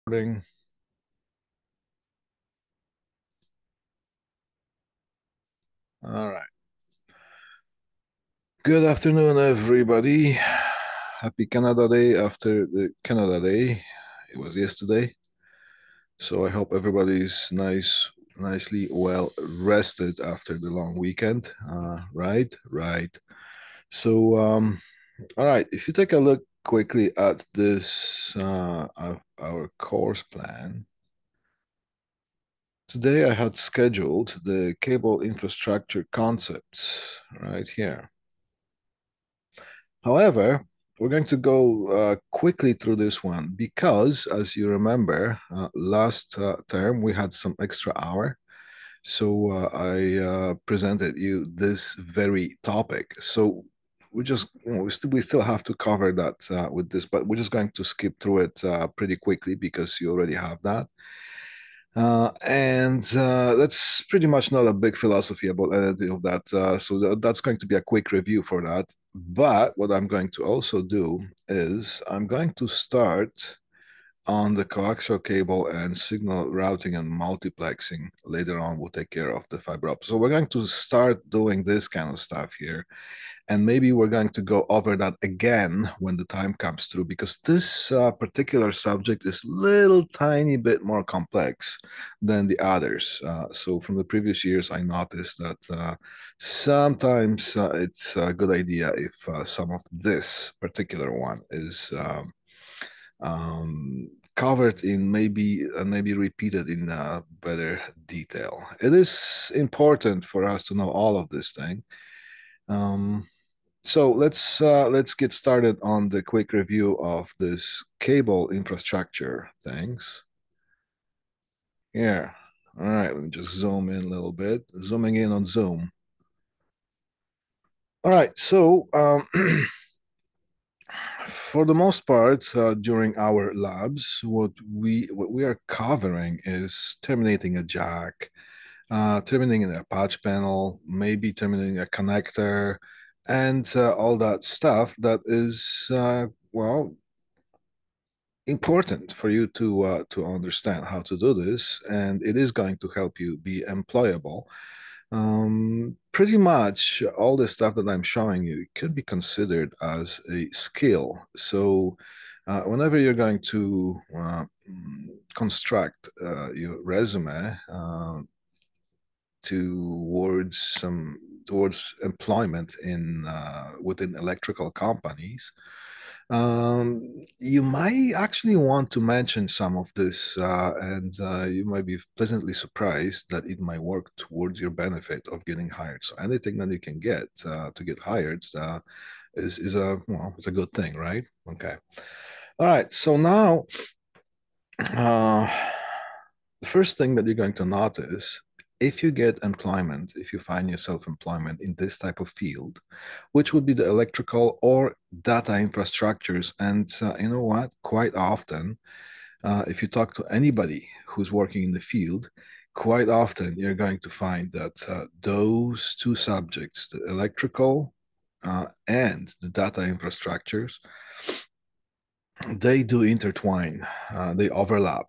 Recording. All right. Good afternoon, everybody. Happy Canada Day after the Canada Day. It was yesterday. So I hope everybody's nicely well rested after the long weekend. Right, right. So, all right. If you take a look quickly at this, our course plan. Today I had scheduled the cable infrastructure concepts right here. However, we're going to go quickly through this one because, as you remember, last term we had some extra hour. So I presented you this very topic. So we just, we still have to cover that with this, but we're just going to skip through it pretty quickly because you already have that. And that's pretty much not a big philosophy about anything of that. So that's going to be a quick review for that. But what I'm going to also do is I'm going to start on the coaxial cable and signal routing and multiplexing. Later on, we'll take care of the fiber optic. So we're going to start doing this kind of stuff here. And maybe we're going to go over that again when the time comes through, because this particular subject is a little tiny bit more complex than the others. So from the previous years, I noticed that sometimes it's a good idea if some of this particular one is covered in maybe repeated in better detail. It is important for us to know all of this thing. So let's get started on the quick review of this cable infrastructure things. Here. All right, let me just zoom in a little bit. Zooming in on Zoom. All right, so for the most part, during our labs, what we are covering is terminating a jack, terminating a patch panel, maybe terminating a connector, and all that stuff that is well, important for you to understand how to do this, and it is going to help you be employable. Pretty much all the stuff that I'm showing you could be considered as a skill. So whenever you're going to construct your resume towards employment in within electrical companies, you might actually want to mention some of this, and you might be pleasantly surprised that it might work towards your benefit of getting hired. So anything that you can get to get hired is a well, it's a good thing, right? Okay. All right. So now, uh, the first thing that you're going to notice, if you get employment, if you find yourself employment in this type of field, which would be the electrical or data infrastructures. And you know what? Quite often, if you talk to anybody who's working in the field, quite often you're going to find that those two subjects, the electrical and the data infrastructures, they do intertwine, they overlap,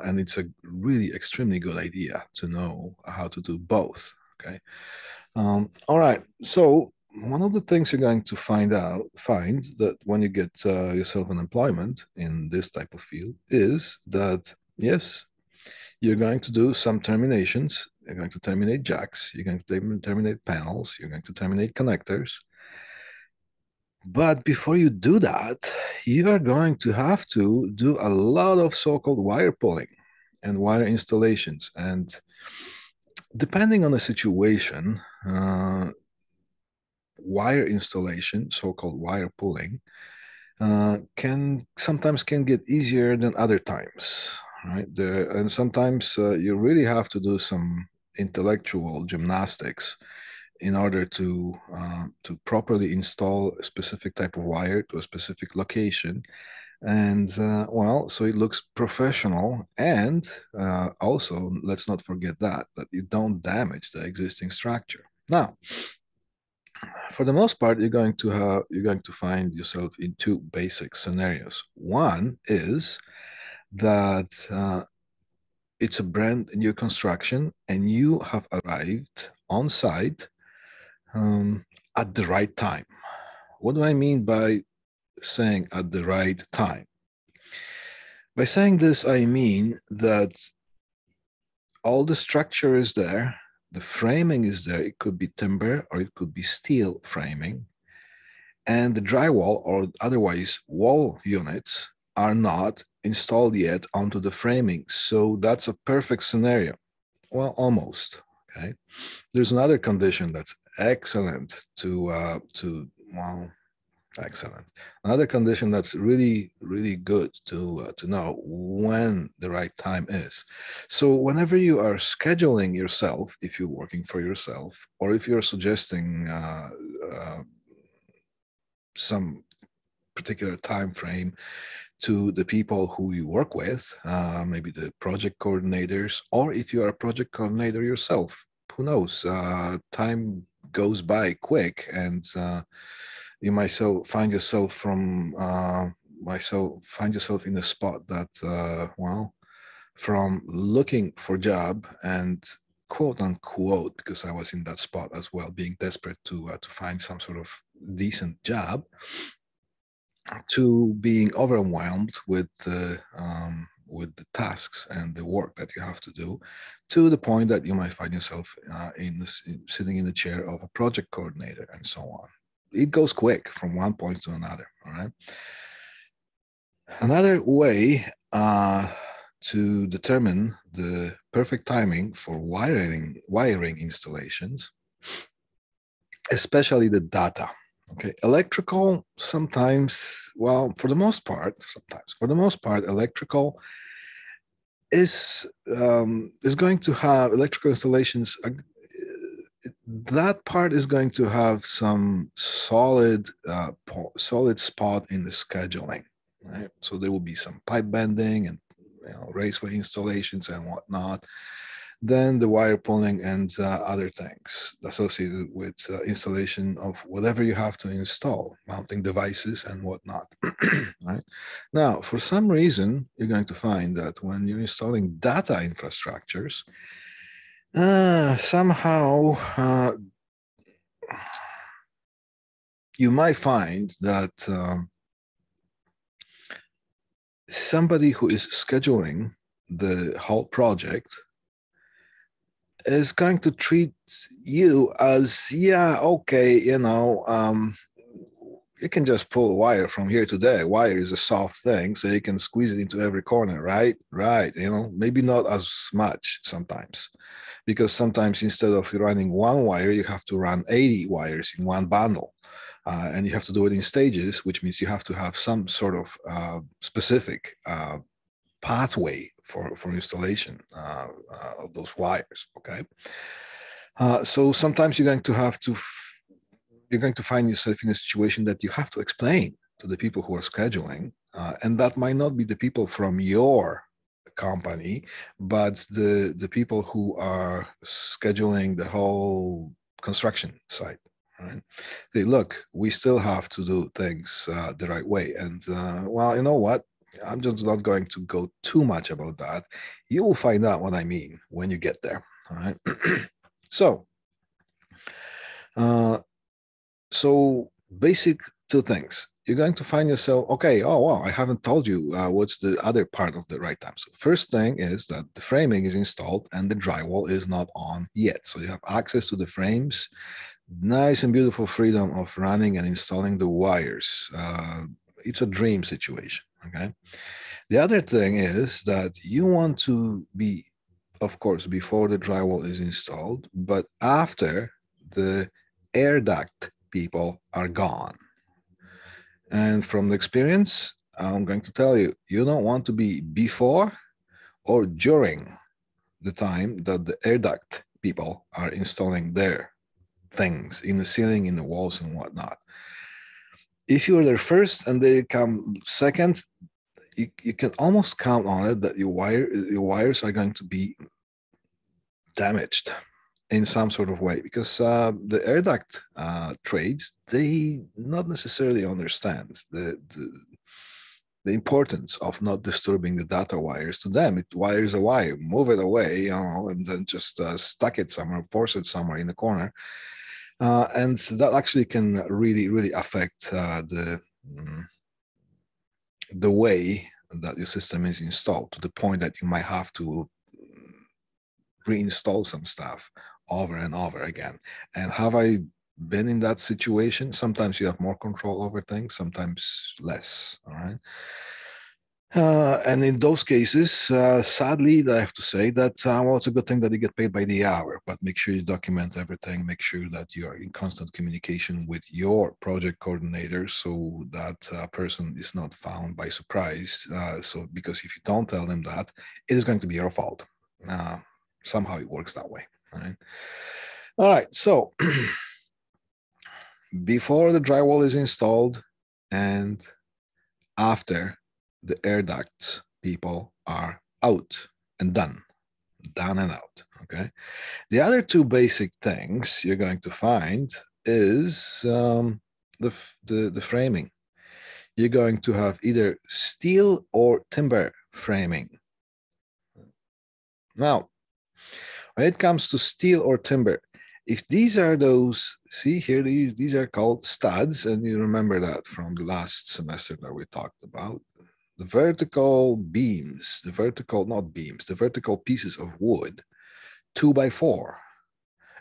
and it's a really extremely good idea to know how to do both. Okay. All right. So one of the things you're going to find that when you get yourself an employment in this type of field is that yes, you're going to do some terminations. You're going to terminate jacks. You're going to terminate panels. You're going to terminate connectors. But before you do that, you are going to have to do a lot of so-called wire pulling and wire installations. And depending on the situation, wire installation, so-called wire pulling, can sometimes can get easier than other times, right? And sometimes you really have to do some intellectual gymnastics in order to properly install a specific type of wire to a specific location. And well, so it looks professional. And also, let's not forget that you don't damage the existing structure. Now, for the most part, you're going to find yourself in two basic scenarios. One is that it's a brand new construction and you have arrived on site at the right time. What do I mean by saying at the right time? By saying this, I mean that all the structure is there, the framing is there. It could be timber or it could be steel framing. And the drywall or otherwise wall units are not installed yet onto the framing. So that's a perfect scenario. Well, almost. Okay. There's another condition that's excellent well, excellent. Another condition that's really, really good to know when the right time is. So whenever you are scheduling yourself, if you're working for yourself, or if you're suggesting some particular time frame to the people who you work with, maybe the project coordinators, or if you are a project coordinator yourself, who knows? Time goes by quick, and you might find yourself find yourself in a spot that well, from looking for job and quote unquote, because I was in that spot as well, being desperate to find some sort of decent job, to being overwhelmed with the tasks and the work that you have to do, to the point that you might find yourself sitting in the chair of a project coordinator and so on. It goes quick from one point to another. All right. Another way to determine the perfect timing for wiring installations, especially the data. Okay, electrical sometimes, well, for the most part, electrical is going to have electrical installations. That part is going to have some solid spot in the scheduling, right? So there will be some pipe bending and raceway installations and whatnot. Then the wire pulling and other things associated with installation of whatever you have to install, mounting devices and whatnot. Right? Now, for some reason, you're going to find that when you're installing data infrastructures, somehow you might find that somebody who is scheduling the whole project is going to treat you as, yeah, okay, you can just pull a wire from here to there. Wire is a soft thing, so you can squeeze it into every corner, right? Right. Maybe not as much sometimes, because sometimes instead of running one wire, you have to run 80 wires in one bundle. And you have to do it in stages, which means you have to have some sort of specific pathway for installation of those wires. Okay, so sometimes you're going to find yourself in a situation that you have to explain to the people who are scheduling, and that might not be the people from your company, but the people who are scheduling the whole construction site. Right? Say, look, we still have to do things the right way, and well, you know what? I'm just not going to go too much about that. You will find out what I mean when you get there. All right. So, so basic two things. You're going to find yourself, okay, oh, wow, I haven't told you what's the other part of the right time. So first thing is that the framing is installed and the drywall is not on yet. So you have access to the frames, nice and beautiful freedom of running and installing the wires. It's a dream situation, okay? The other thing is that you want to be, of course, before the drywall is installed, but after the air duct people are gone. And from the experience, I'm going to tell you, you don't want to be before or during the time that the air duct people are installing their things in the ceiling, in the walls and whatnot. If you're there first and they come second, you can almost count on it that your wires are going to be damaged in some sort of way, because the air duct trades, they not necessarily understand the importance of not disturbing the data wires. To them, it wires a wire, move it away, and then just stuck it somewhere, force it somewhere in the corner. And that actually can really, really affect the way that your system is installed, to the point that you might have to reinstall some stuff over and over again. And have I been in that situation? Sometimes you have more control over things, sometimes less. All right. And in those cases, sadly, I have to say that, well, it's a good thing that you get paid by the hour, but make sure you document everything. Make sure that you are in constant communication with your project coordinator, so that person is not found by surprise. Because if you don't tell them that, it is going to be your fault. Somehow it works that way. All right. So before the drywall is installed and after, the air ducts people are out and done and out. Okay. The other two basic things you're going to find is the framing. You're going to have either steel or timber framing. Now, when it comes to steel or timber, if these are those, see here, these are called studs, and you remember that from the last semester that we talked about. The vertical beams, the vertical pieces of wood, 2x4.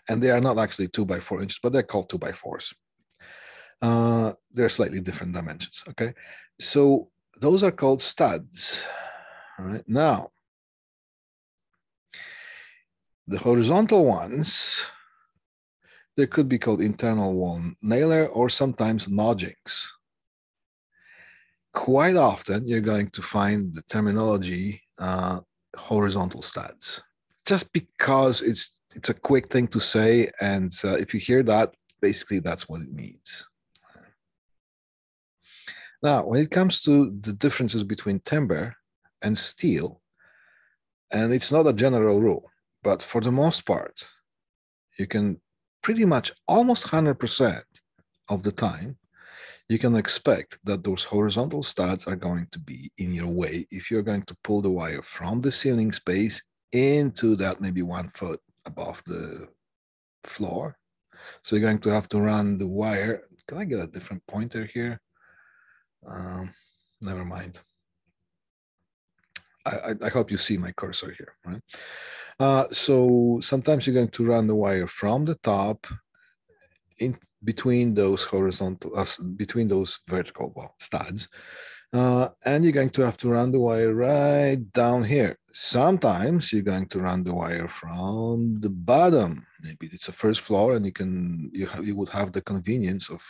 And they are not actually 2x4 inches, but they're called 2x4s. They're slightly different dimensions, okay? So those are called studs, all right? Now, the horizontal ones, they could be called internal wall nailer or sometimes nodgings. Quite often, you're going to find the terminology horizontal studs, just because it's a quick thing to say, and if you hear that, basically that's what it means. Now, when it comes to the differences between timber and steel, and it's not a general rule, but for the most part, you can pretty much almost 100% of the time, you can expect that those horizontal studs are going to be in your way if you're going to pull the wire from the ceiling space into that maybe 1 foot above the floor. So you're going to have to run the wire. Can I get a different pointer here? Never mind. I hope you see my cursor here, right? So sometimes you're going to run the wire from the top in between those horizontal, between those vertical studs, and you're going to have to run the wire right down here. Sometimes you're going to run the wire from the bottom. Maybe it's a first floor, and you would have the convenience of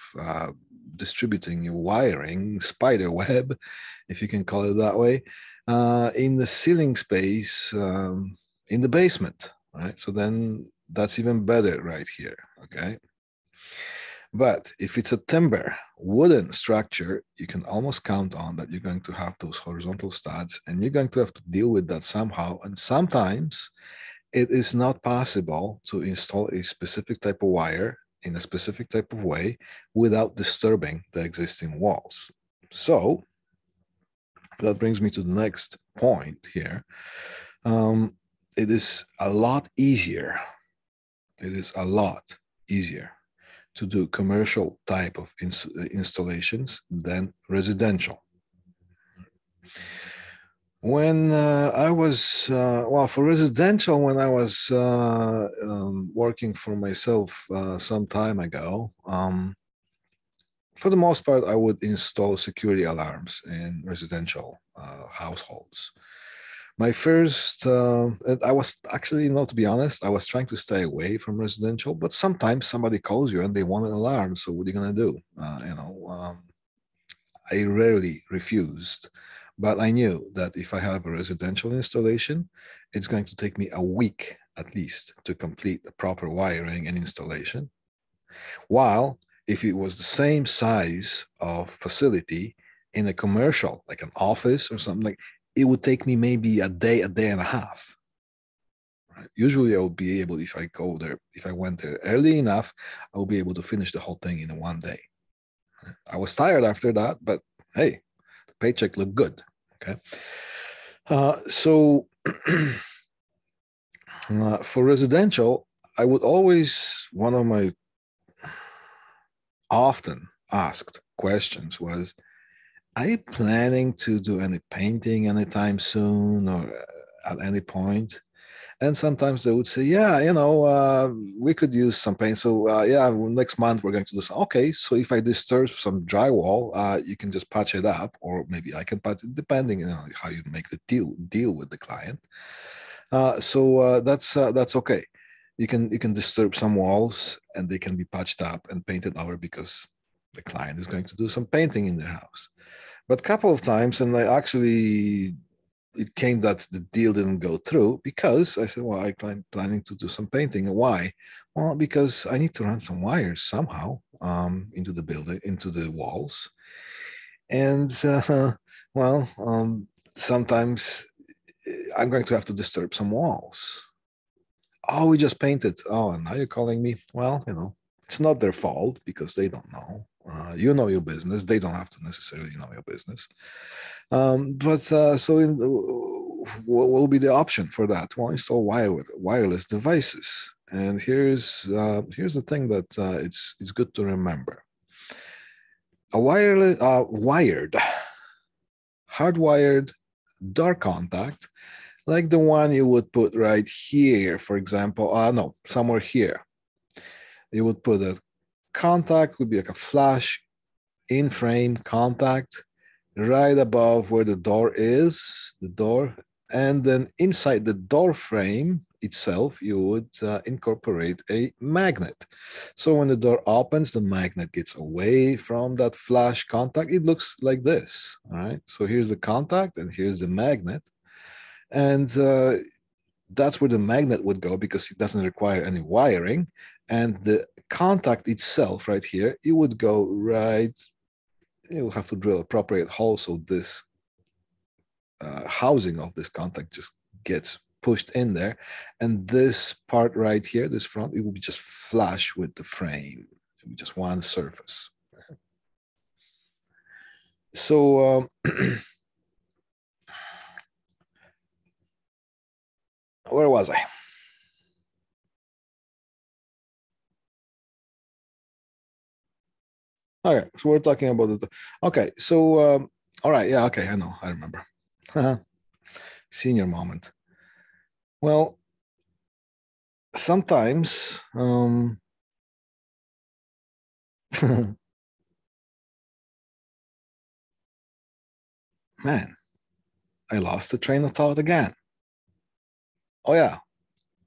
distributing your wiring spider web, if you can call it that way, in the ceiling space in the basement, right? So then that's even better right here, okay? But if it's a timber, wooden structure, you can almost count on that you're going to have those horizontal studs, and you're going to have to deal with that somehow. And sometimes it is not possible to install a specific type of wire in a specific type of way without disturbing the existing walls. So that brings me to the next point here. It is a lot easier. It is a lot easier to do commercial type of installations than residential. When I was, well, for residential, when I was working for myself some time ago, for the most part, I would install security alarms in residential households. My first, I was actually, to be honest, I was trying to stay away from residential, but sometimes somebody calls you and they want an alarm. So what are you going to do? I rarely refused, but I knew that if I have a residential installation, it's going to take me a week at least to complete the proper wiring and installation. While if it was the same size of facility in a commercial, like an office or something, like it would take me maybe a day and a half. Right? Usually I would be able, if I went there early enough, I would be able to finish the whole thing in one day. I was tired after that, but hey, the paycheck look good. Okay. So for residential, I would always, one of my often asked questions was, are you planning to do any painting anytime soon or at any point? And sometimes they would say, yeah, we could use some paint. So yeah, next month we're going to do some. Okay, so if I disturb some drywall, you can just patch it up, or maybe I can patch it, depending on how you make the deal with the client. So that's okay. You can disturb some walls, and they can be patched up and painted over because the client is going to do some painting in their house. But a couple of times, and I actually it came that the deal didn't go through because I said, well, I'm planning to do some painting. And why? Well, because I need to run some wires somehow into the building, into the walls. And sometimes I'm going to have to disturb some walls. Oh, we just painted. Oh, and now you're calling me? Well, it's not their fault because they don't know. You know your business. They don't have to necessarily know your business. What will be the option for that? Well, install wireless devices. And here's the thing that it's good to remember. A hardwired door contact, like the one you would put right here, for example. No, somewhere here. You would put a contact, would be like a flash in-frame contact right above where the door is, and then inside the door frame itself, you would incorporate a magnet. So when the door opens, the magnet gets away from that flash contact. It looks like this, all right? So here's the contact, and here's the magnet. And that's where the magnet would go because it doesn't require any wiring. And the contact itself right here, it would go right, you have to drill appropriate hole so this housing of this contact just gets pushed in there. And this part right here, this front, it will be just flush with the frame. It will be just one surface. So where was I? Okay, so we're talking about it. Okay, so all right, yeah, okay, I know, I remember. Senior moment. Well, sometimes man, I lost the train of thought again. Oh yeah,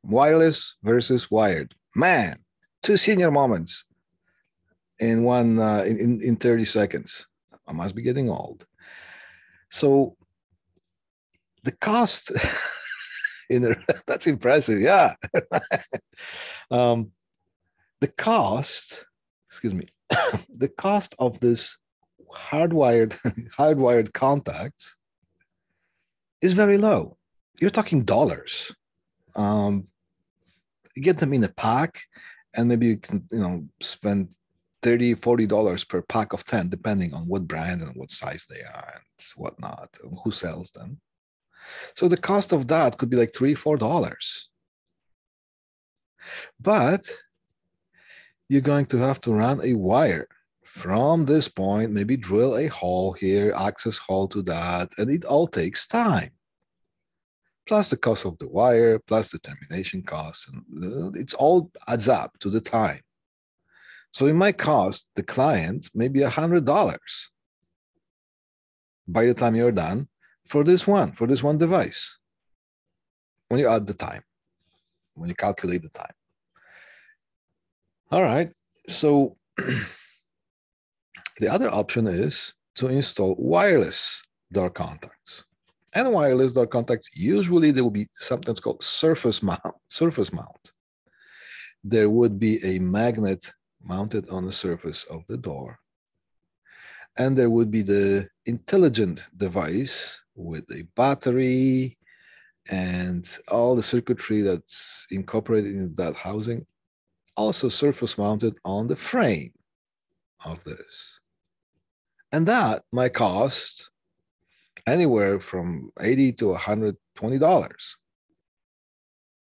wireless versus wired. Man, two senior moments in one in 30 seconds. I must be getting old. So the cost that's impressive. Yeah. um, the cost, excuse me, the cost of this hardwired contact is very low. You're talking dollars. You get them in a pack, and maybe you can spend $30-$40 per pack of 10, depending on what brand and what size they are and whatnot, and who sells them. So the cost of that could be like $3-$4. But you're going to have to run a wire from this point, maybe drill a hole here, access hole to that, and it all takes time. Plus the cost of the wire, plus the termination costs, and it's all adds up to the time. So it might cost the client maybe $100 by the time you're done for this one device. When you add the time, when you calculate the time. All right, so the other option is to install wireless door contacts. And wireless door contacts, usually there will be something that's called surface mount. There would be a magnet mounted on the surface of the door. And there would be the intelligent device with a battery and all the circuitry that's incorporated in that housing, also surface mounted on the frame of this. And that might cost anywhere from $80 to $120,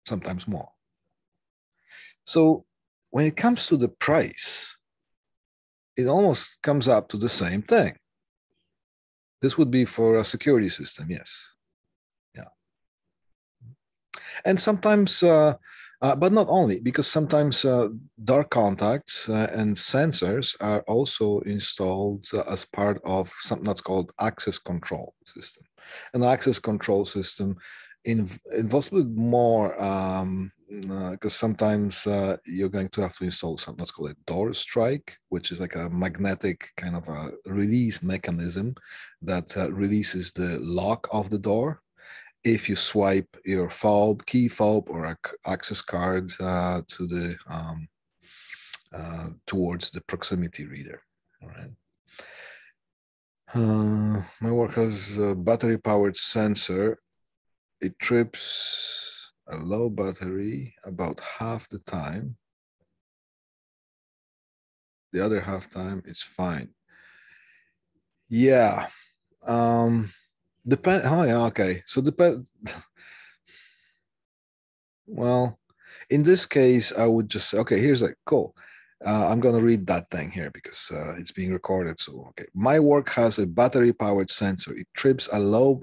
sometimes more. So when it comes to the price, it almost comes up to the same thing. This would be for a security system, yes. Yeah. And sometimes, but not only, because sometimes dark contacts and sensors are also installed as part of something that's called access control system. An access control system involves a little more, because sometimes you're going to have to install something that's called a door strike, which is like a magnetic kind of a release mechanism that releases the lock of the door if you swipe your fob, key fob, or access card to the towards the proximity reader. All right. My work has a battery-powered sensor. It trips a low battery about half the time. The other half time, it's fine. Yeah. Depend. Oh, yeah. Okay. So depend. Well, in this case, I would just say, okay, here's like, cool. I'm going to read that thing here because it's being recorded. So, okay. My work has a battery powered sensor. It trips a low,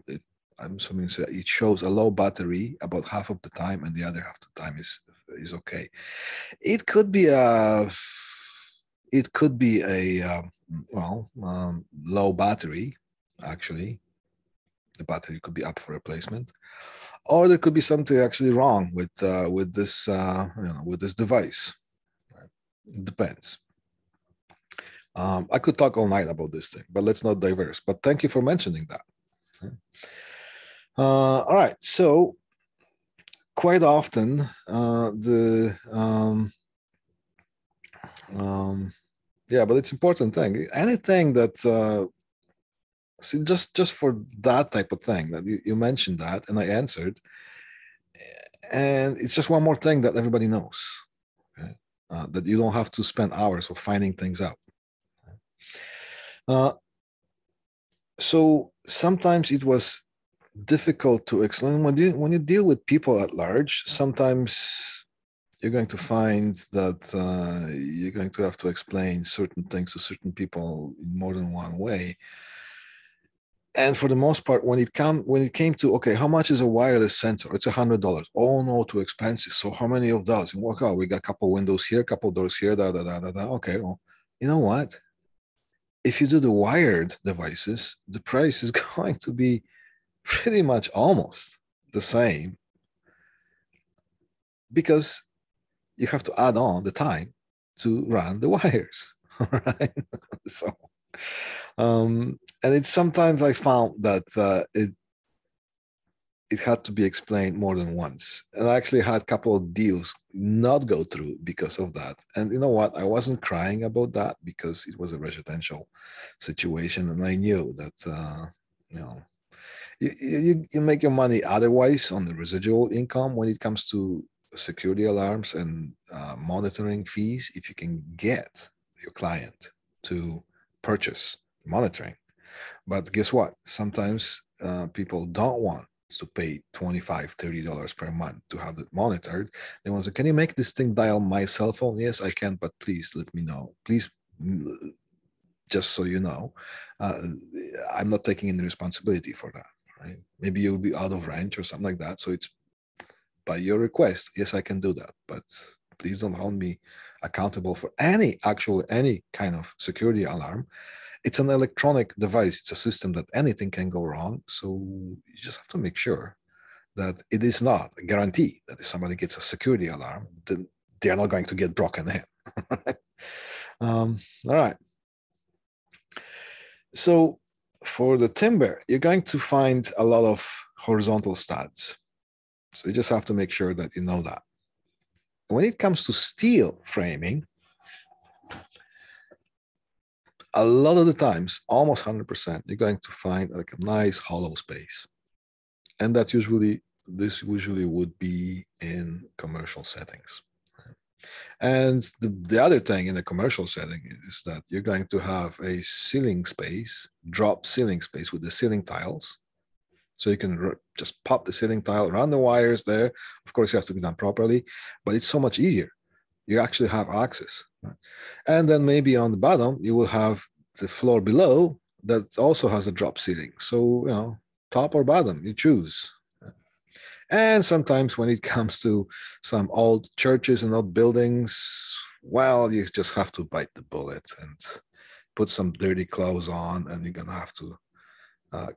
I'm assuming it shows a low battery about half of the time, and the other half of the time is okay. It could be a low battery, actually. The battery could be up for replacement, or there could be something actually wrong with this with this device. It depends. I could talk all night about this thing, but let's not diverse. But thank you for mentioning that. All right, so quite often yeah, but it's important thing. Anything that see, just for that type of thing that you mentioned that, and I answered, and it's just one more thing that everybody knows, okay? That you don't have to spend hours of finding things out. So sometimes it was difficult to explain when you deal with people at large. Sometimes you're going to find that you're going to have to explain certain things to certain people in more than one way. And for the most part, when it came to, okay, how much is a wireless sensor? It's $100. Oh no, too expensive. So how many of those? And work out. We got a couple windows here, a couple doors here. Da da da da da. Okay, well, you know what? If you do the wired devices, the price is going to be pretty much almost the same, because you have to add on the time to run the wires. All right. So, and it's sometimes I found that it had to be explained more than once. And I actually had a couple of deals not go through because of that. And you know what? I wasn't crying about that because it was a residential situation. And I knew that, you know, you make your money otherwise on the residual income when it comes to security alarms and monitoring fees if you can get your client to purchase monitoring. But guess what? Sometimes people don't want to pay $25, $30 per month to have it monitored. They want to say, can you make this thing dial my cell phone? Yes, I can, but please let me know. Please, just so you know, I'm not taking any responsibility for that. Right? Maybe you'll be out of range or something like that. So it's by your request. Yes, I can do that, but please don't hold me accountable for any kind of security alarm. It's an electronic device. It's a system that anything can go wrong. So you just have to make sure that it is not a guarantee that if somebody gets a security alarm, then they're not going to get broken in. All right. So for the timber, you're going to find a lot of horizontal studs. So you just have to make sure that you know that. When it comes to steel framing, a lot of the times, almost 100%, you're going to find like a nice hollow space. And this usually would be in commercial settings. And the other thing in the commercial setting is that you're going to have a ceiling space, drop ceiling space with the ceiling tiles, So you can just pop the ceiling tile, run the wires there. Of course, it has to be done properly, but it's so much easier. You actually have access. Right? And then maybe on the bottom, you will have the floor below that also has a drop ceiling. So, top or bottom, you choose. And sometimes when it comes to some old churches and old buildings, well, you just have to bite the bullet and put some dirty clothes on, and you're going to have to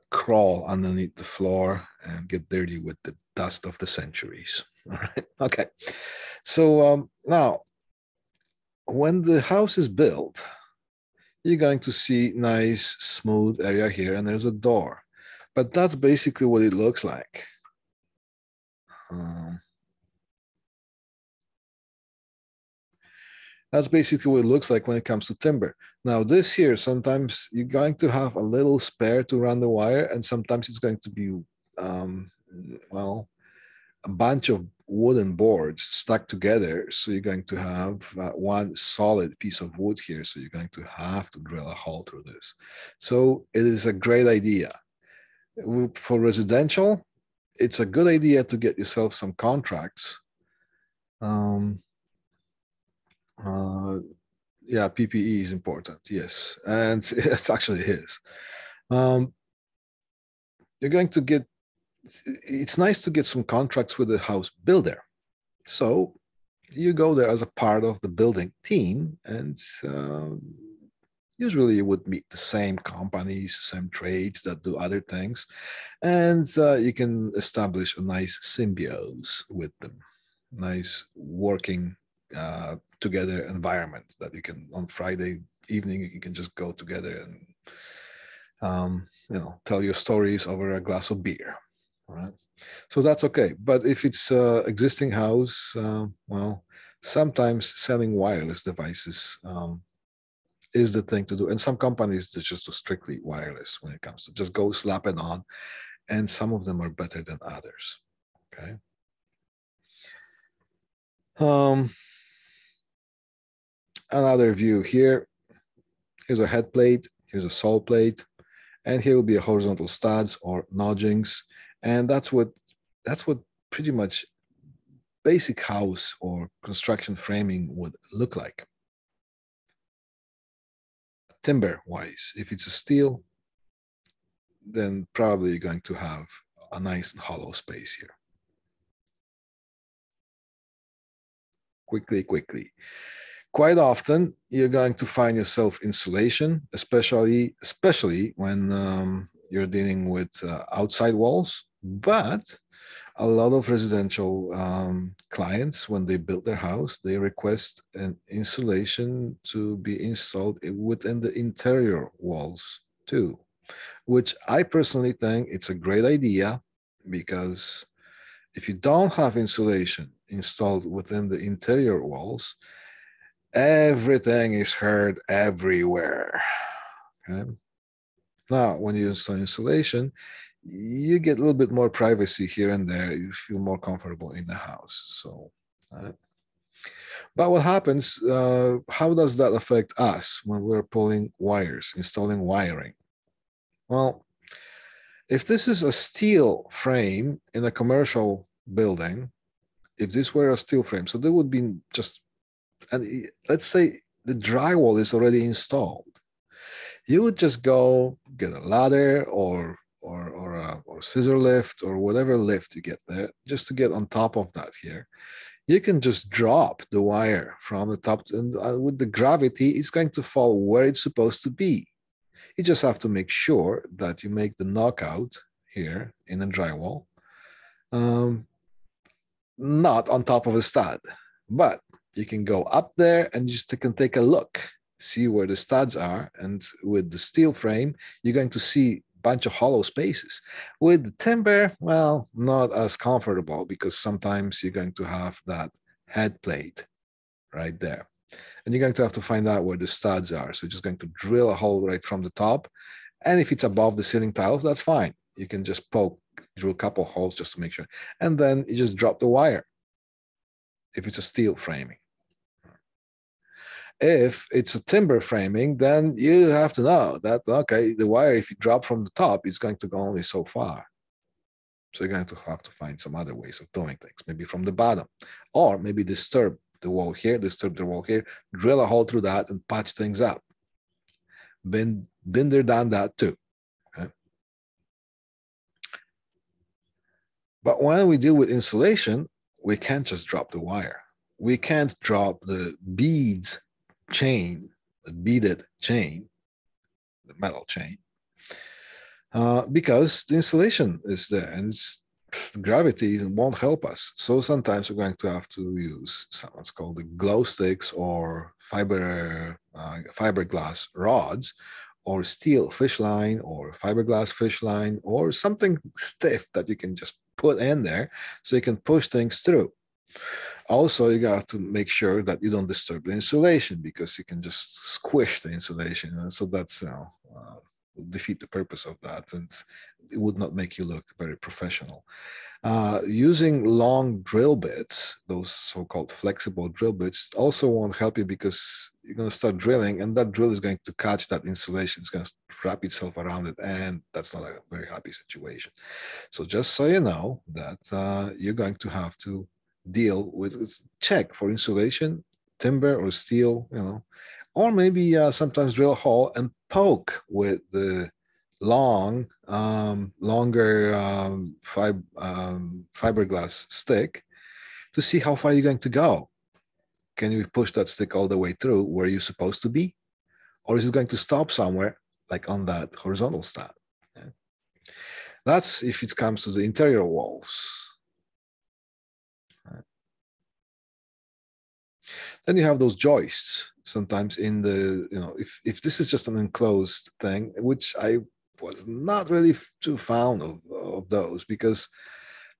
crawl underneath the floor and get dirty with the dust of the centuries. All right. Okay. So now, when the house is built, you're going to see nice, smooth area here, and there's a door. But that's basically what it looks like. That's basically what it looks like when it comes to timber. Now, this here, sometimes you're going to have a little spare to run the wire, and sometimes it's going to be, well, a bunch of wooden boards stuck together. So you're going to have one solid piece of wood here. So you're going to have to drill a hole through this. So it is a great idea. For residential, it's a good idea to get yourself some contracts. Yeah, PPE is important, yes. And it actually is. You're going to get, it's nice to get some contracts with the house builder. So you go there as a part of the building team, and usually you would meet the same companies, same trades that do other things, and you can establish a nice symbiosis with them, nice working together environment that you can, on Friday evening, you can just go together and tell your stories over a glass of beer. All right. So that's okay. But if it's existing house, well, sometimes selling wireless devices is the thing to do. And some companies, they're just strictly wireless when it comes to just go slap it on. And some of them are better than others. Okay. Another view here. Here's a head plate. Here's a sole plate. And here will be a horizontal studs or notchings. And that's what pretty much basic house or construction framing would look like. Timber wise, if it's a steel, then probably you're going to have a nice hollow space here. Quickly. Quite often, you're going to find yourself insulation, especially when you're dealing with outside walls. But a lot of residential clients, when they build their house, they request an insulation to be installed within the interior walls too, which I personally think it's a great idea, because if you don't have insulation installed within the interior walls, everything is heard everywhere. Okay? Now, when you install insulation, you get a little bit more privacy here and there. You feel more comfortable in the house. So, but what happens? How does that affect us when we're pulling wires, installing wiring? Well, if this is a steel frame in a commercial building, if this were a steel frame, so there would be just, and let's say the drywall is already installed, you would just go get a ladder or scissor lift or whatever lift you get there, just to get on top of that here. You can just drop the wire from the top, and with the gravity, it's going to fall where it's supposed to be. You just have to make sure that you make the knockout here in the drywall, not on top of a stud, but you can go up there and just can take a look, see where the studs are. And with the steel frame, you're going to see a bunch of hollow spaces. With the timber, well, not as comfortable, because sometimes you're going to have that head plate right there. And you're going to have to find out where the studs are. So you're just going to drill a hole right from the top. And if it's above the ceiling tiles, that's fine. You can just poke through a couple holes just to make sure. And then you just drop the wire if it's a steel framing. If it's a timber framing, then you have to know that, okay, the wire, if you drop from the top, it's going to go only so far. So you're going to have to find some other ways of doing things, maybe from the bottom, or maybe disturb the wall here, disturb the wall here, drill a hole through that and patch things up. Been there, done that too. Okay? But when we deal with insulation, we can't just drop the wire. We can't drop the beads chain, the beaded chain, the metal chain, because the insulation is there and it's gravity won't help us. So sometimes we're going to have to use what's called the glow sticks or fiberglass rods, or steel fish line or fiberglass fish line, or something stiff that you can just put in there so you can push things through. Also, you have to make sure that you don't disturb the insulation, because you can just squish the insulation. And so that's defeat the purpose of that, and it would not make you look very professional. Using long drill bits, those so-called flexible drill bits, also won't help you, because you're going to start drilling and that drill is going to catch that insulation. It's going to wrap itself around it, and that's not a very happy situation. So just so you know that you're going to have to deal with, check for insulation, timber or steel, or maybe sometimes drill a hole and poke with the longer fiberglass stick to see how far you're going to go. Can you push that stick all the way through where you're supposed to be? Or is it going to stop somewhere, like on that horizontal stab? Yeah. That's if it comes to the interior walls. Right. Then you have those joists. Sometimes in the, if this is just an enclosed thing, which I was not really too fond of those, because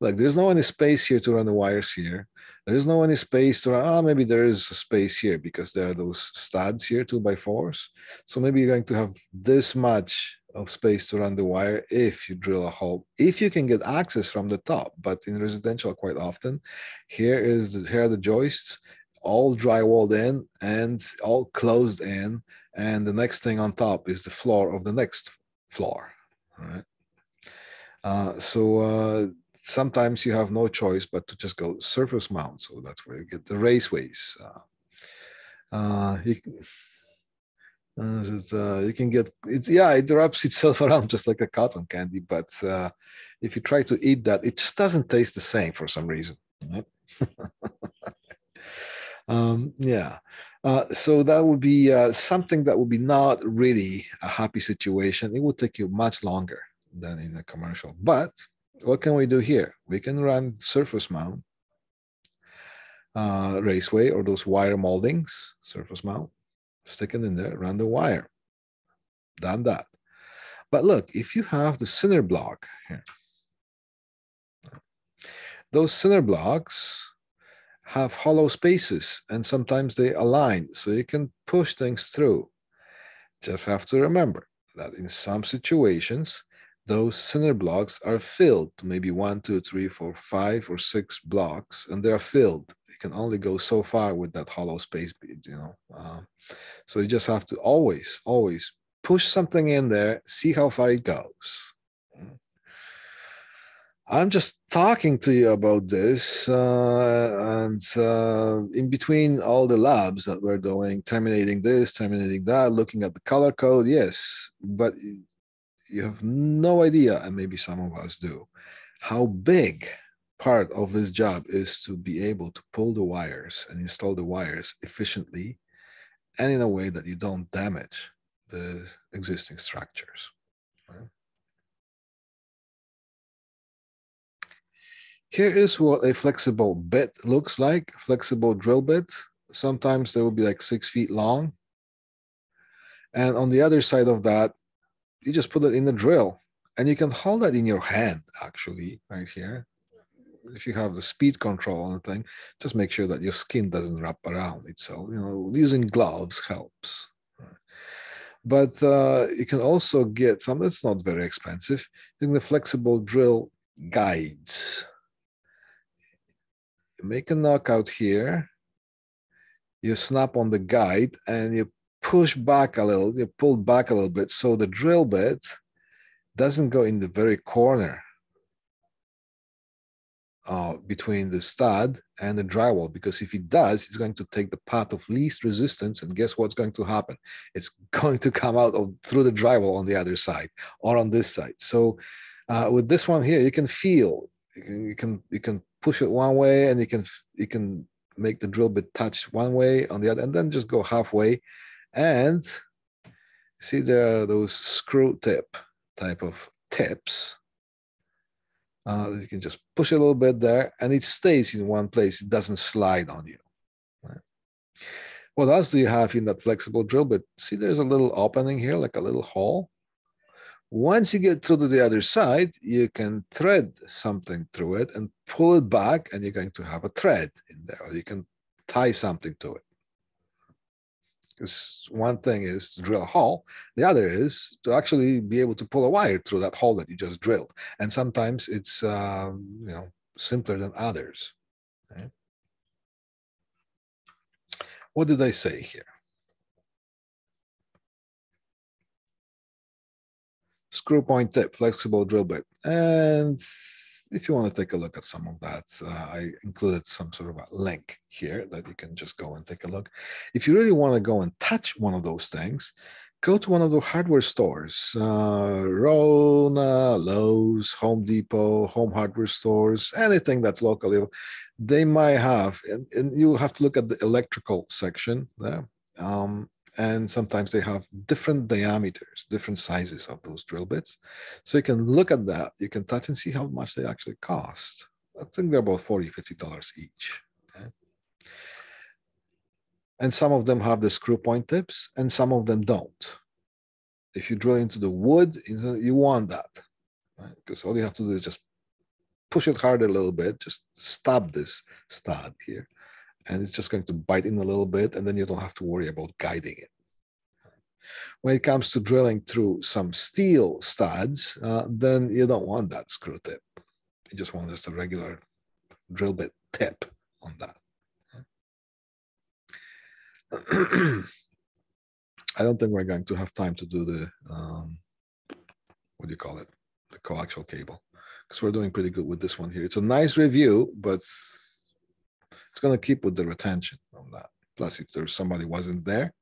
like there's no any space here to run the wires here. There is no any space to run, maybe there is a space here because there are those studs here, 2x4s. So maybe you're going to have this much of space to run the wire if you drill a hole, if you can get access from the top. But in residential, quite often, here are the joists, all drywalled in and all closed in, and the next thing on top is the floor of the next floor. All right. Sometimes you have no choice but to just go surface mount. So that's where you get the raceways. You can get it. Yeah, it wraps itself around just like a cotton candy. But if you try to eat that, it just doesn't taste the same for some reason. Right? Yeah. So that would be something that would be not really a happy situation. It would take you much longer than in a commercial. But what can we do here? We can run surface mount, raceway, or those wire moldings, surface mount, stick it in there, run the wire. Done that. But look, if you have the cinder block here, those cinder blocks have hollow spaces and sometimes they align, so you can push things through. Just have to remember that in some situations, those cinder blocks are filled to maybe 1, 2, 3, 4, 5, or 6 blocks, and they're filled. You can only go so far with that hollow space bead, so you just have to always push something in there, see how far it goes. I'm just talking to you about this, and in between all the labs that we're doing, terminating this, terminating that, looking at the color code, yes, but you have no idea, and maybe some of us do, how big part of this job is to be able to pull the wires and install the wires efficiently and in a way that you don't damage the existing structures. Right? Here is what a flexible bit looks like, flexible drill bit. Sometimes they will be like 6 feet long. And on the other side of that, you just put it in the drill. And you can hold that in your hand, actually, right here. If you have the speed control on the thing, just make sure that your skin doesn't wrap around itself. Using gloves helps. But you can also get something that's not very expensive, using the flexible drill guides. You make a knockout here, you snap on the guide and you push back a little, you pull back a little bit so the drill bit doesn't go in the very corner between the stud and the drywall, because if it does, it's going to take the path of least resistance, and guess what's going to happen? It's going to come out through the drywall on the other side or on this side. So with this one here, you can feel, you can push it one way, and you can make the drill bit touch one way on the other, and then just go halfway. And see, there are those screw tip type of tips. You can just push a little bit there, and it stays in one place. It doesn't slide on you. Right? What else do you have in that flexible drill bit? See, there's a little opening here, like a little hole. Once you get through to the other side, you can thread something through it and pull it back, and you're going to have a thread in there, or you can tie something to it. Because one thing is to drill a hole, the other is to actually be able to pull a wire through that hole that you just drilled. And sometimes it's simpler than others. Okay? What did I say here? Screw point tip, flexible drill bit. And if you want to take a look at some of that, I included some sort of a link here that you can just go and take a look. If you really want to go and touch one of those things, go to one of the hardware stores, Rona, Lowe's, Home Depot, home hardware stores, anything that's locally. They might have, and you have to look at the electrical section there. And sometimes they have different diameters, different sizes of those drill bits. So you can look at that, you can touch and see how much they actually cost. I think they're about $40, $50 each. Okay? And some of them have the screw point tips, and some of them don't. If you drill into the wood, you want that, right? Because all you have to do is just push it harder a little bit, just stop this stud here, and it's just going to bite in a little bit, and then you don't have to worry about guiding it. When it comes to drilling through some steel studs, then you don't want that screw tip. You just want just a regular drill bit tip on that. I don't think we're going to have time to do the, what do you call it? The coaxial cable, because we're doing pretty good with this one here. It's a nice review, but it's going to keep with the retention on that. Plus, if there's somebody wasn't there,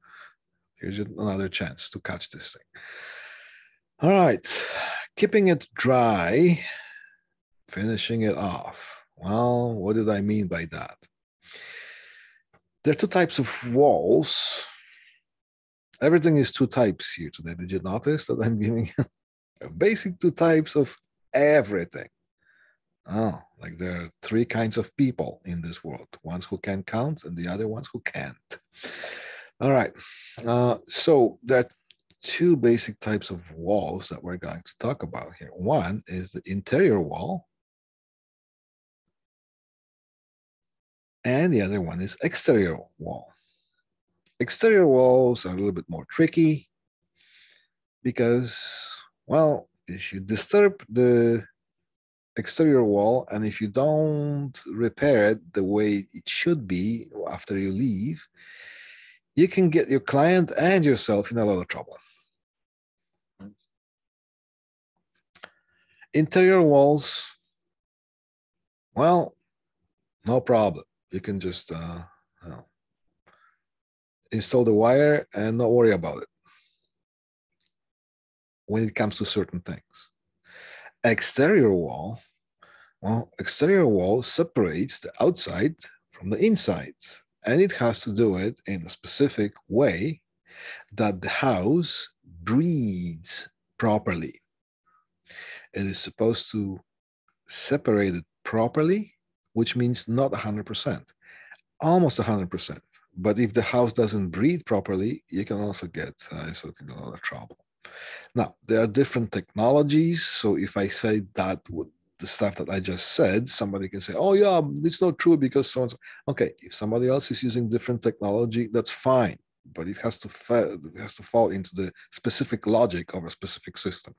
here's another chance to catch this thing. All right, keeping it dry, finishing it off. Well, what did I mean by that? There are two types of walls. Everything is two types here today. Did you notice that I'm giving you basic two types of everything? Oh, like there are three kinds of people in this world. Ones who can count and the other ones who can't. All right. So there are two basic types of walls that we're going to talk about here. One is the interior wall, and the other one is exterior wall. Exterior walls are a little bit more tricky because, well, if you disturb the exterior wall and if you don't repair it the way it should be after you leave, you can get your client and yourself in a lot of trouble. Interior walls, well, no problem. You can just install the wire and not worry about it when it comes to certain things. Exterior wall, well, exterior wall separates the outside from the inside, and it has to do it in a specific way that the house breathes properly. It is supposed to separate it properly, which means not 100%, almost 100%. But if the house doesn't breathe properly, you can also get yourself in a lot of trouble. Now, there are different technologies. So if I say that with the stuff that I just said, somebody can say, oh, yeah, it's not true because so-and-so. Okay, if somebody else is using different technology, that's fine. But it has to fall into the specific logic of a specific system.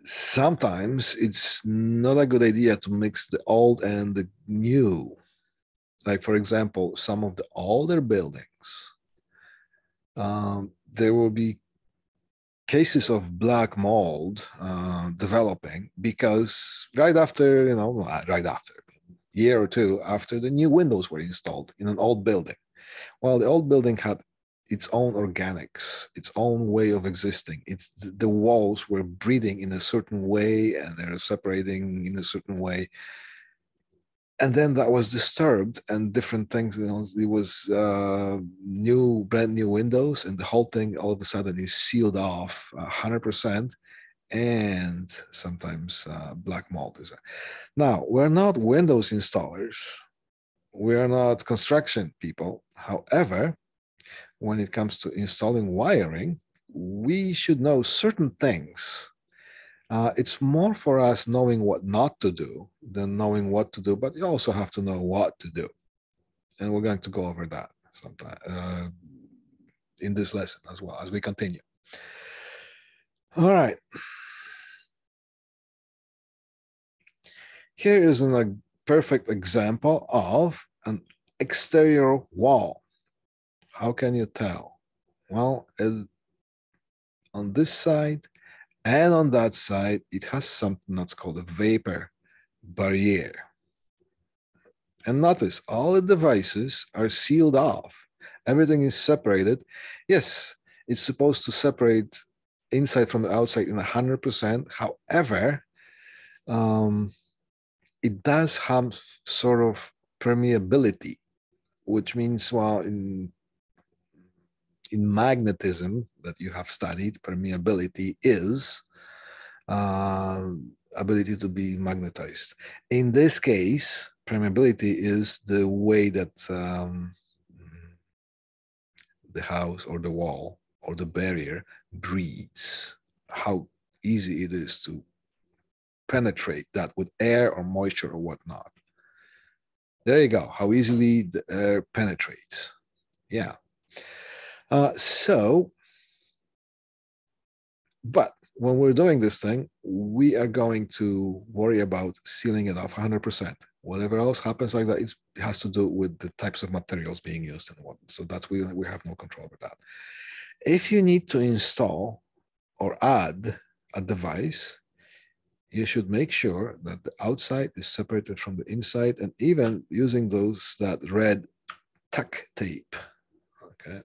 Sometimes it's not a good idea to mix the old and the new. Like, for example, some of the older buildings, there will be cases of black mold developing because right after, right after, year or two after the new windows were installed in an old building. Well, the old building had its own organics, its own way of existing. It's the walls were breathing in a certain way and they're separating in a certain way. And then that was disturbed and different things. It was brand new windows, and the whole thing all of a sudden is sealed off 100%. And sometimes black mold is. Now, we're not Windows installers. We are not construction people. However, when it comes to installing wiring, we should know certain things. It's more for us knowing what not to do than knowing what to do, but you also have to know what to do. And we're going to go over that sometime in this lesson as well as we continue. All right. Here is a perfect example of an exterior wall. How can you tell? Well, on this side and on that side, it has something that's called a vapor barrier. And notice all the devices are sealed off. Everything is separated. Yes, it's supposed to separate inside from the outside in 100%. However, it does have sort of permeability, which means, well, in magnetism that you have studied, permeability is ability to be magnetized. In this case, permeability is the way that the house or the wall or the barrier breathes, how easy it is to penetrate that with air or moisture or whatnot. There you go, how easily the air penetrates. Yeah. But when we're doing this thing, we are going to worry about sealing it off 100%. Whatever else happens like that, it has to do with the types of materials being used and what. So that's we have no control over that. If you need to install or add a device, you should make sure that the outside is separated from the inside, and even using that red tuck tape. Okay.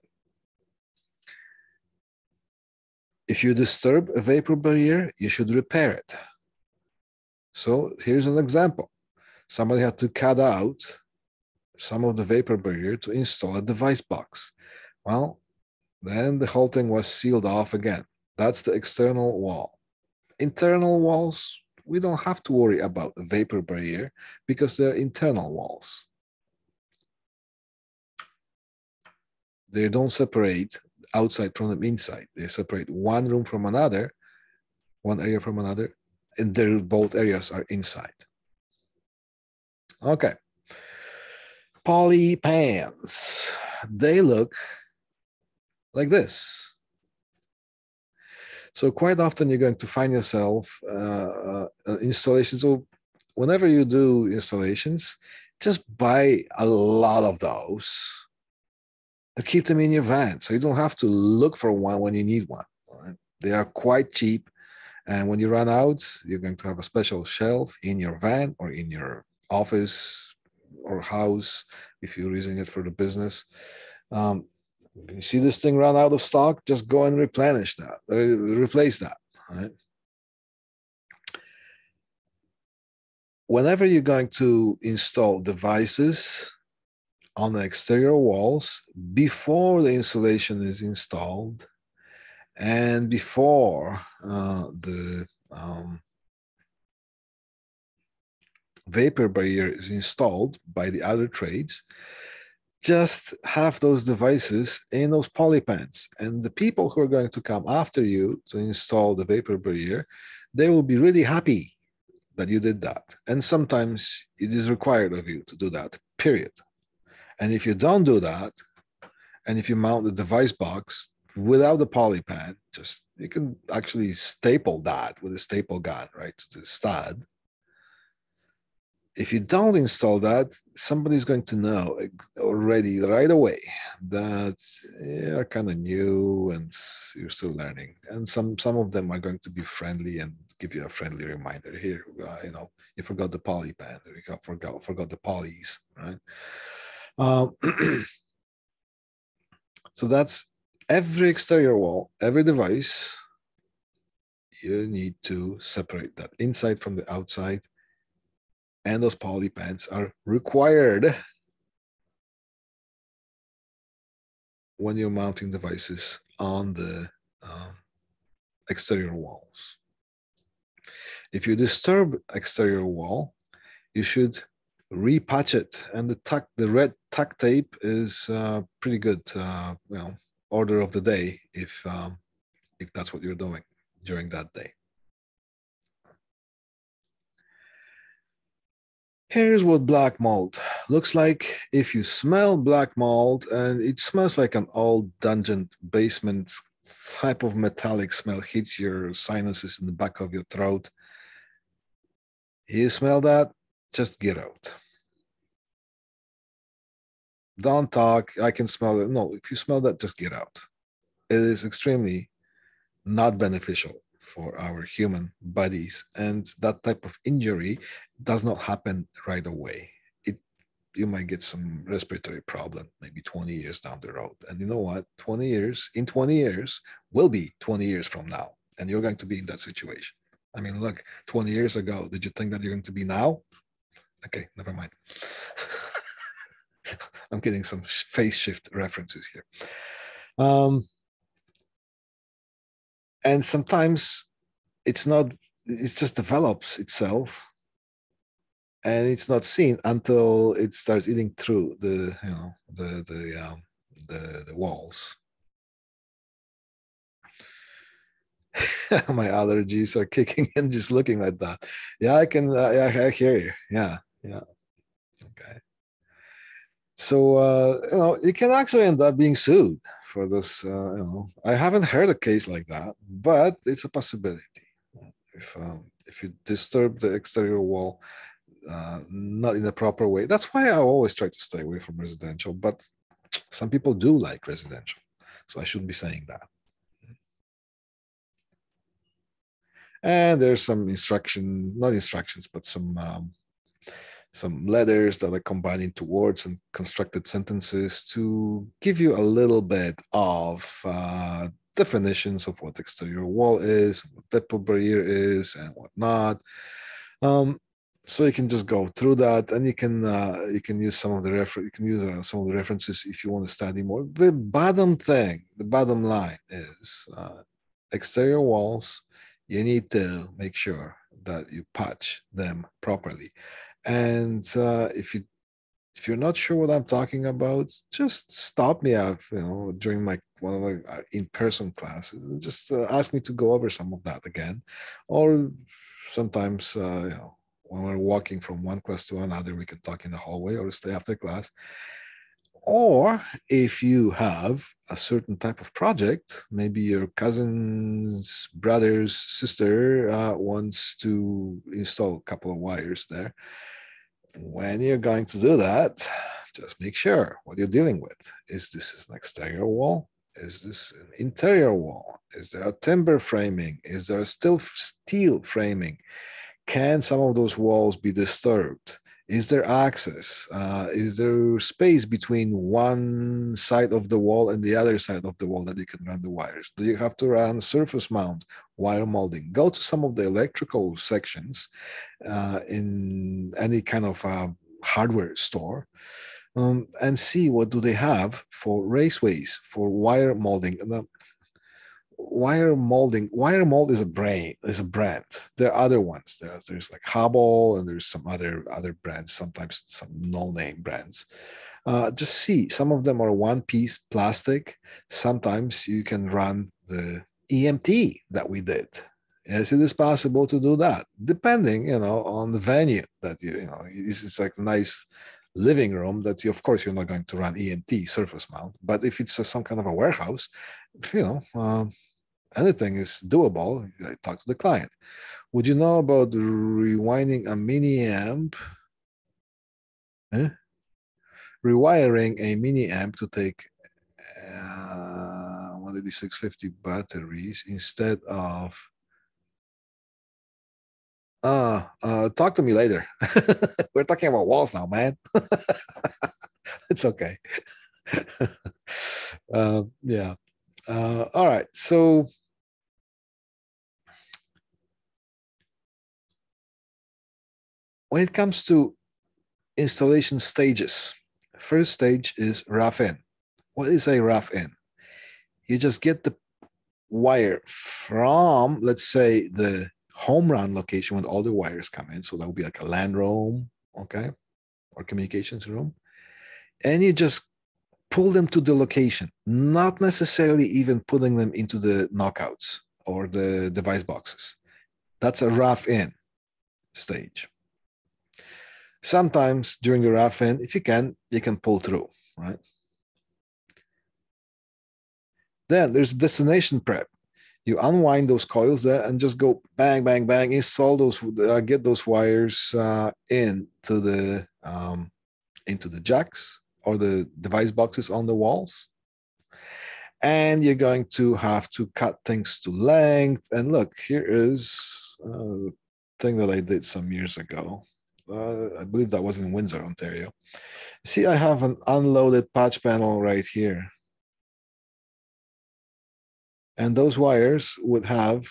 If you disturb a vapor barrier, you should repair it. So here's an example. Somebody had to cut out some of the vapor barrier to install a device box. Well, then the whole thing was sealed off again. That's the external wall. Internal walls, we don't have to worry about the vapor barrier because they're internal walls. They don't separate outside from the inside. They separate one room from another, one area from another, and both areas are inside. Okay. Poly pans. They look like this. So quite often you're going to find yourself installations. So whenever you do installations, just buy a lot of those and keep them in your van. So you don't have to look for one when you need one. Right? They are quite cheap. And when you run out, you're going to have a special shelf in your van or in your office or house if you're using it for the business. When you see this thing run out of stock, just go and replenish that, replace that. Right? Whenever you're going to install devices on the exterior walls, before the insulation is installed and before the vapor barrier is installed by the other trades, just have those devices in those polypans. And the people who are going to come after you to install the vapor barrier, they will be really happy that you did that. And sometimes it is required of you to do that, period. And if you don't do that, and if you mount the device box without the polypan, you can actually staple that with a staple gun, right, to the stud. If you don't install that, somebody's going to know already right away that you're kind of new and you're still learning. And some of them are going to be friendly and give you a friendly reminder here. You forgot the poly pen, or you forgot the polys, right? Um, so that's every exterior wall, every device. You need to separate that inside from the outside, and those poly pens are required when you're mounting devices on the um, exterior walls. If you disturb exterior wall, you should repatch it, and the red tuck tape is pretty good. Order of the day if that's what you're doing during that day. Here's what black mold looks like if you smell black mold, and it smells like an old dungeon basement type of metallic smell, hits your sinuses in the back of your throat. You smell that? Just get out. Don't talk. I can smell it. No, if you smell that, just get out. It is extremely not beneficial for our human bodies, and that type of injury does not happen right away. You might get some respiratory problem maybe 20 years down the road. And you know what? 20 years, in 20 years, will be 20 years from now. And you're going to be in that situation. I mean, look, 20 years ago, did you think that you're going to be now? Okay, never mind. I'm getting some face shift references here. And sometimes it's not, it just develops itself, and it's not seen until it starts eating through the walls. My allergies are kicking in just looking at that. Yeah, I can. Yeah, I hear you. Yeah, yeah. Okay. So you can actually end up being sued for this. I haven't heard a case like that, but it's a possibility. If you disturb the exterior wall, not in a proper way. That's why I always try to stay away from residential. But some people do like residential, so I shouldn't be saying that. And there's some not instructions, but some letters that are combined into words and constructed sentences to give you a little bit of definitions of what exterior wall is, what depth barrier is, and whatnot. Um, so you can just go through that, and you can use some of the some of the references if you want to study more. The bottom line is exterior walls. You need to make sure that you patch them properly. And if you're not sure what I'm talking about, just stop me out, during my one of my in-person classes. Just ask me to go over some of that again, or sometimes when we're walking from one class to another, we can talk in the hallway or stay after class. Or if you have a certain type of project, maybe your cousin's brother's sister wants to install a couple of wires there. When you're going to do that, just make sure what you're dealing with. Is this an exterior wall? Is this an interior wall? Is there a timber framing? Is there still steel framing? Can some of those walls be disturbed? Is there access? Is there space between one side of the wall and the other side of the wall that you can run the wires? Do you have to run surface mount wire molding? Go to some of the electrical sections in any kind of hardware store, and see what do they have for raceways, for wire molding. Wire mold is a brand. There are other ones. There's like Hubble, and there's some other brands, sometimes some no-name brands. Just see, some of them are one piece plastic. Sometimes you can run the EMT that we did. Yes, it is possible to do that, depending, on the venue that it's like a nice living room that of course you're not going to run EMT surface mount, but if it's some kind of a warehouse, you know, anything is doable. I talk to the client. Would you know about rewinding a mini amp Eh? Rewiring a mini amp to take 18650 batteries instead of talk to me later. We're talking about walls now, man. It's okay. Yeah. All right. So when it comes to installation stages, first stage is rough in. What is a rough in? You just get the wire from, let's say, the home run location when all the wires come in. So that would be like a LAN room, okay, or communications room. And you just pull them to the location, not necessarily even putting them into the knockouts or the device boxes. That's a rough in stage. Sometimes during the rough in, if you can pull through, right? Then there's destination prep. You unwind those coils there and just go bang, bang, bang, install those, get those wires into the jacks or the device boxes on the walls. And you're going to have to cut things to length. And look, here is a thing that I did some years ago. I believe that was in Windsor, Ontario. See, I have an unloaded patch panel right here. And those wires would have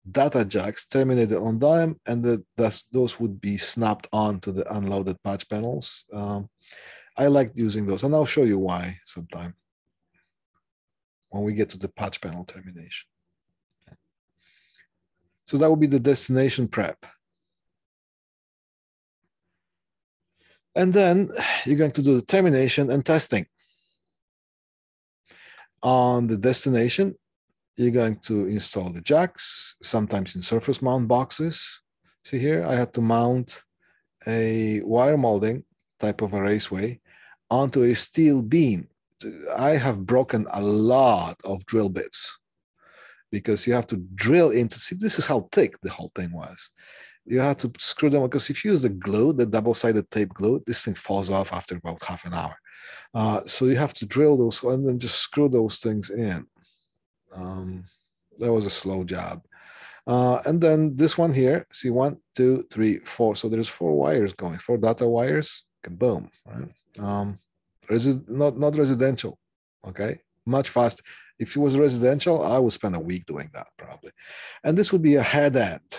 data jacks terminated on them, and those would be snapped onto the unloaded patch panels. I like using those, and I'll show you why sometime when we get to the patch panel termination. So that would be the destination prep. And then you're going to do the termination and testing. On the destination, you're going to install the jacks, sometimes in surface mount boxes. See here, I had to mount a wire molding type of a raceway onto a steel beam. I have broken a lot of drill bits because you have to drill into, see, this is how thick the whole thing was. You have to screw them, because if you use the glue, the double-sided tape glue, this thing falls off after about half an hour. So you have to drill those and then just screw those things in. That was a slow job. And then this one here, see, 1, 2, 3, 4. So there's 4 wires going, 4 data wires. Boom, right? Not residential, okay? Much faster. If it was residential, I would spend a week doing that probably. And this would be a head end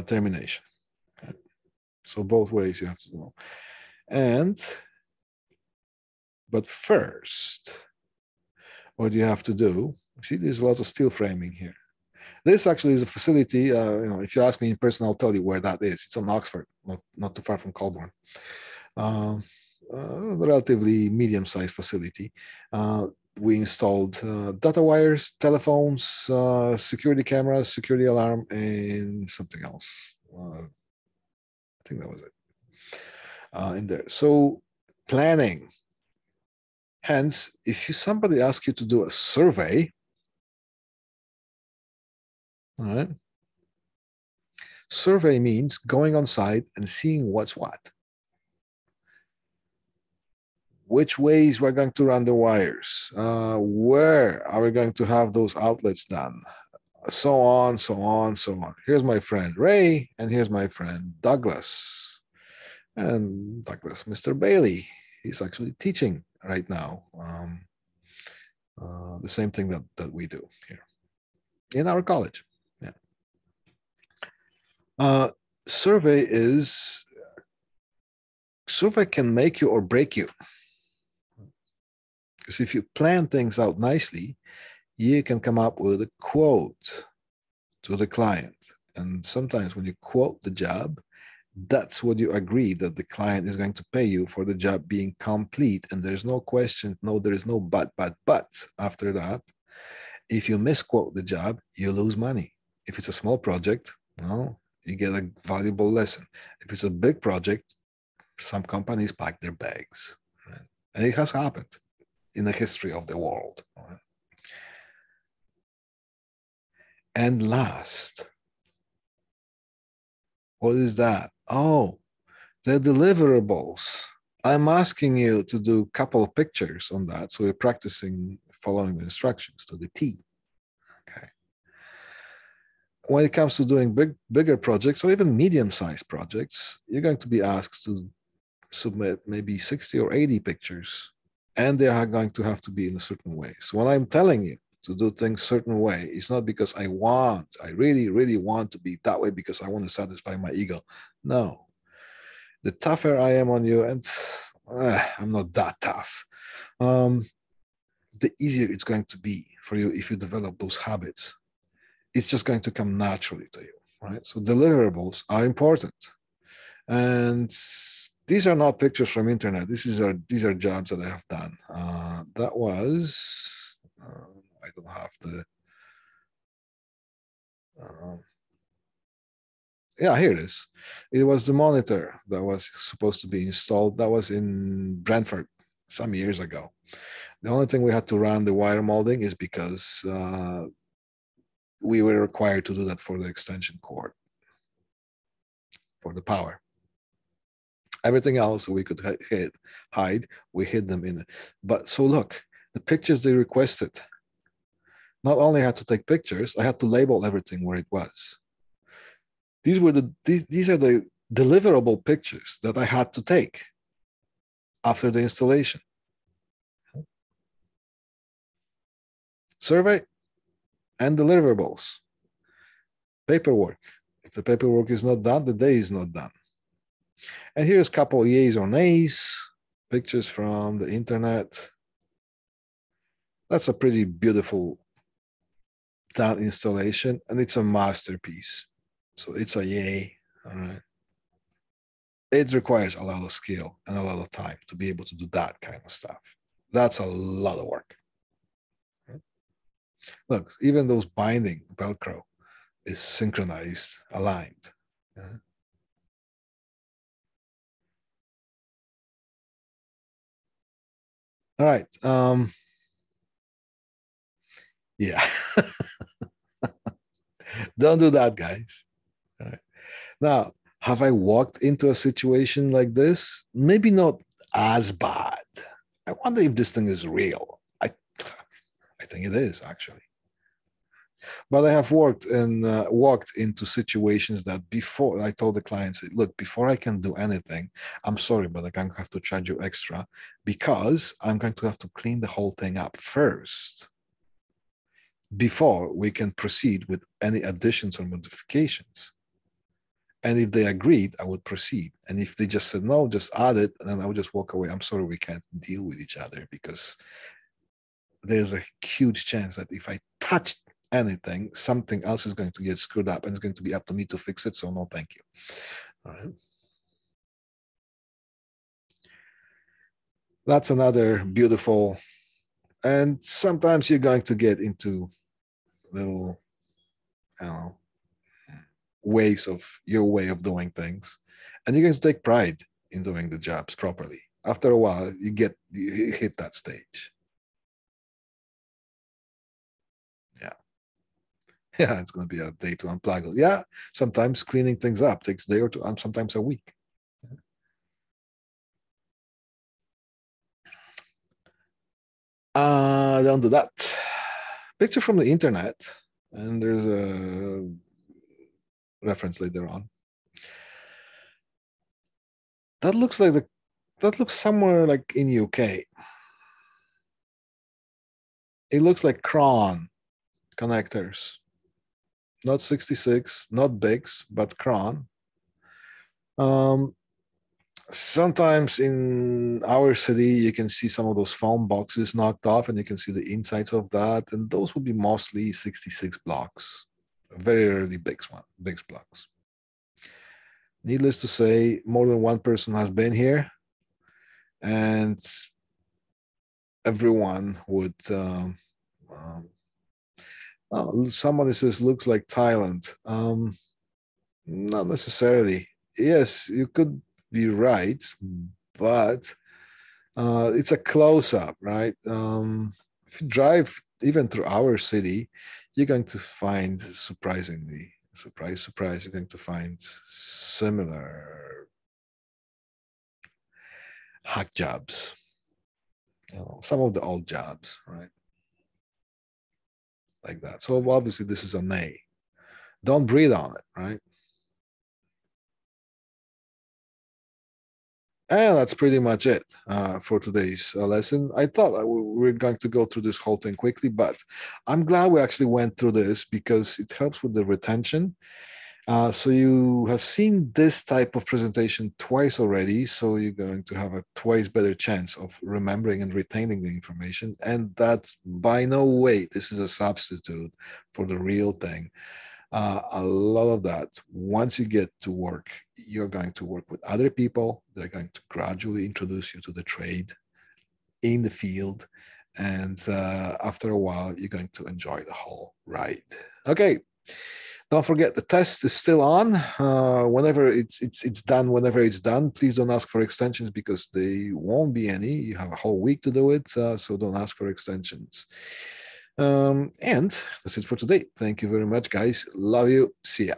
termination. Okay? So both ways you have to know. But first, what you have to do, see, there's lots of steel framing here. This actually is a facility, if you ask me in person, I'll tell you where that is. It's in Oxford, not too far from Colborne. Relatively medium-sized facility. We installed data wires, telephones, security cameras, security alarm, and something else. I think that was it in there. So planning. Hence, if somebody asks you to do a survey, all right, survey means going on site and seeing what's what. Which ways we're going to run the wires, where are we going to have those outlets done, so on, so on, so on. Here's my friend Ray, and here's my friend Douglas. And Douglas, Mr. Bailey, he's actually teaching right now the same thing that we do here in our college. Yeah. Survey can make you or break you. Because if you plan things out nicely, you can come up with a quote to the client. And sometimes when you quote the job, that's what you agree that the client is going to pay you for the job being complete. And there's no question, no, there is no but after that. If you misquote the job, you lose money. If it's a small project, well, you get a valuable lesson. If it's a big project, some companies pack their bags. Right? And it has happened in the history of the world. Right? And last, what is that? Oh, the deliverables. I'm asking you to do a couple of pictures on that. So we're practicing following the instructions to the T. Okay. When it comes to doing bigger projects or even medium-sized projects, you're going to be asked to submit maybe 60 or 80 pictures, and they are going to have to be in a certain way. So when I'm telling you to do things certain way, it's not because I really, really want to be that way because I want to satisfy my ego. No. The tougher I am on you, and I'm not that tough, the easier it's going to be for you if you develop those habits. It's just going to come naturally to you, right? So deliverables are important. And these are not pictures from internet. These are jobs that I have done. That was, I don't have the, uh, yeah, here it is. It was the monitor that was supposed to be installed. That was in Brentford some years ago. The only thing we had to run the wire molding is because we were required to do that for the extension cord, for the power. Everything else we could hide, we hid them in it. But so look, the pictures they requested, not only had to take pictures, I had to label everything where it was. These are the deliverable pictures that I had to take after the installation. Survey and deliverables. Paperwork. If the paperwork is not done, the day is not done. And here's a couple of yays or nays, pictures from the internet. That's a pretty beautiful done installation, and it's a masterpiece. So it's a yay. All right. It requires a lot of skill and a lot of time to be able to do that kind of stuff. That's a lot of work. Look, even those binding Velcro is synchronized, aligned. All right. Yeah. Don't do that, guys. All right. Now, have I walked into a situation like this? Maybe not as bad. I wonder if this thing is real. I think it is actually. But I have walked into situations that before I told the clients, look, before I can do anything, I'm sorry, but I can have to charge you extra because I'm going to have to clean the whole thing up first before we can proceed with any additions or modifications. And if they agreed, I would proceed. And if they just said no, just add it, and then I would just walk away. I'm sorry, we can't deal with each other because there's a huge chance that if I touch anything, something else is going to get screwed up and it's going to be up to me to fix it. So no, thank you. All right. That's another beautiful, and sometimes you're going to get into little, I don't know, ways of your way of doing things. And you're going to take pride in doing the jobs properly. After a while, you hit that stage. Yeah. Yeah, it's going to be a day to unplug. Yeah, sometimes cleaning things up takes a day or two, and sometimes a week. Don't do that. Picture from the internet, and there's a reference later on. That looks like that looks somewhere like in UK. It looks like cron connectors, not 66, not bigs, but cron. Sometimes in our city, you can see some of those foam boxes knocked off, and you can see the insides of that. And those would be mostly 66 blocks, very rarely bigs blocks. Needless to say, more than one person has been here, and everyone would. Somebody says looks like Thailand. Not necessarily. Yes, you could be right, but it's a close up, right? If you drive even through our city, you're going to find surprisingly, surprise, you're going to find similar hack jobs, some of the old jobs, right? Like that. So obviously this is an A. Don't breathe on it, right? And that's pretty much it for today's lesson. I thought we were going to go through this whole thing quickly, but I'm glad we actually went through this because it helps with the retention. So you have seen this type of presentation twice already, so you're going to have a twice better chance of remembering and retaining the information. And that's by no way, this is a substitute for the real thing. A lot of that, once you get to work, you're going to work with other people. They're going to gradually introduce you to the trade in the field. And after a while, you're going to enjoy the whole ride. Okay. Don't forget the test is still on. Whenever it's done, whenever it's done, please don't ask for extensions because they won't be any. You have a whole week to do it, so don't ask for extensions. And that's it for today. Thank you very much, guys. Love you. See ya.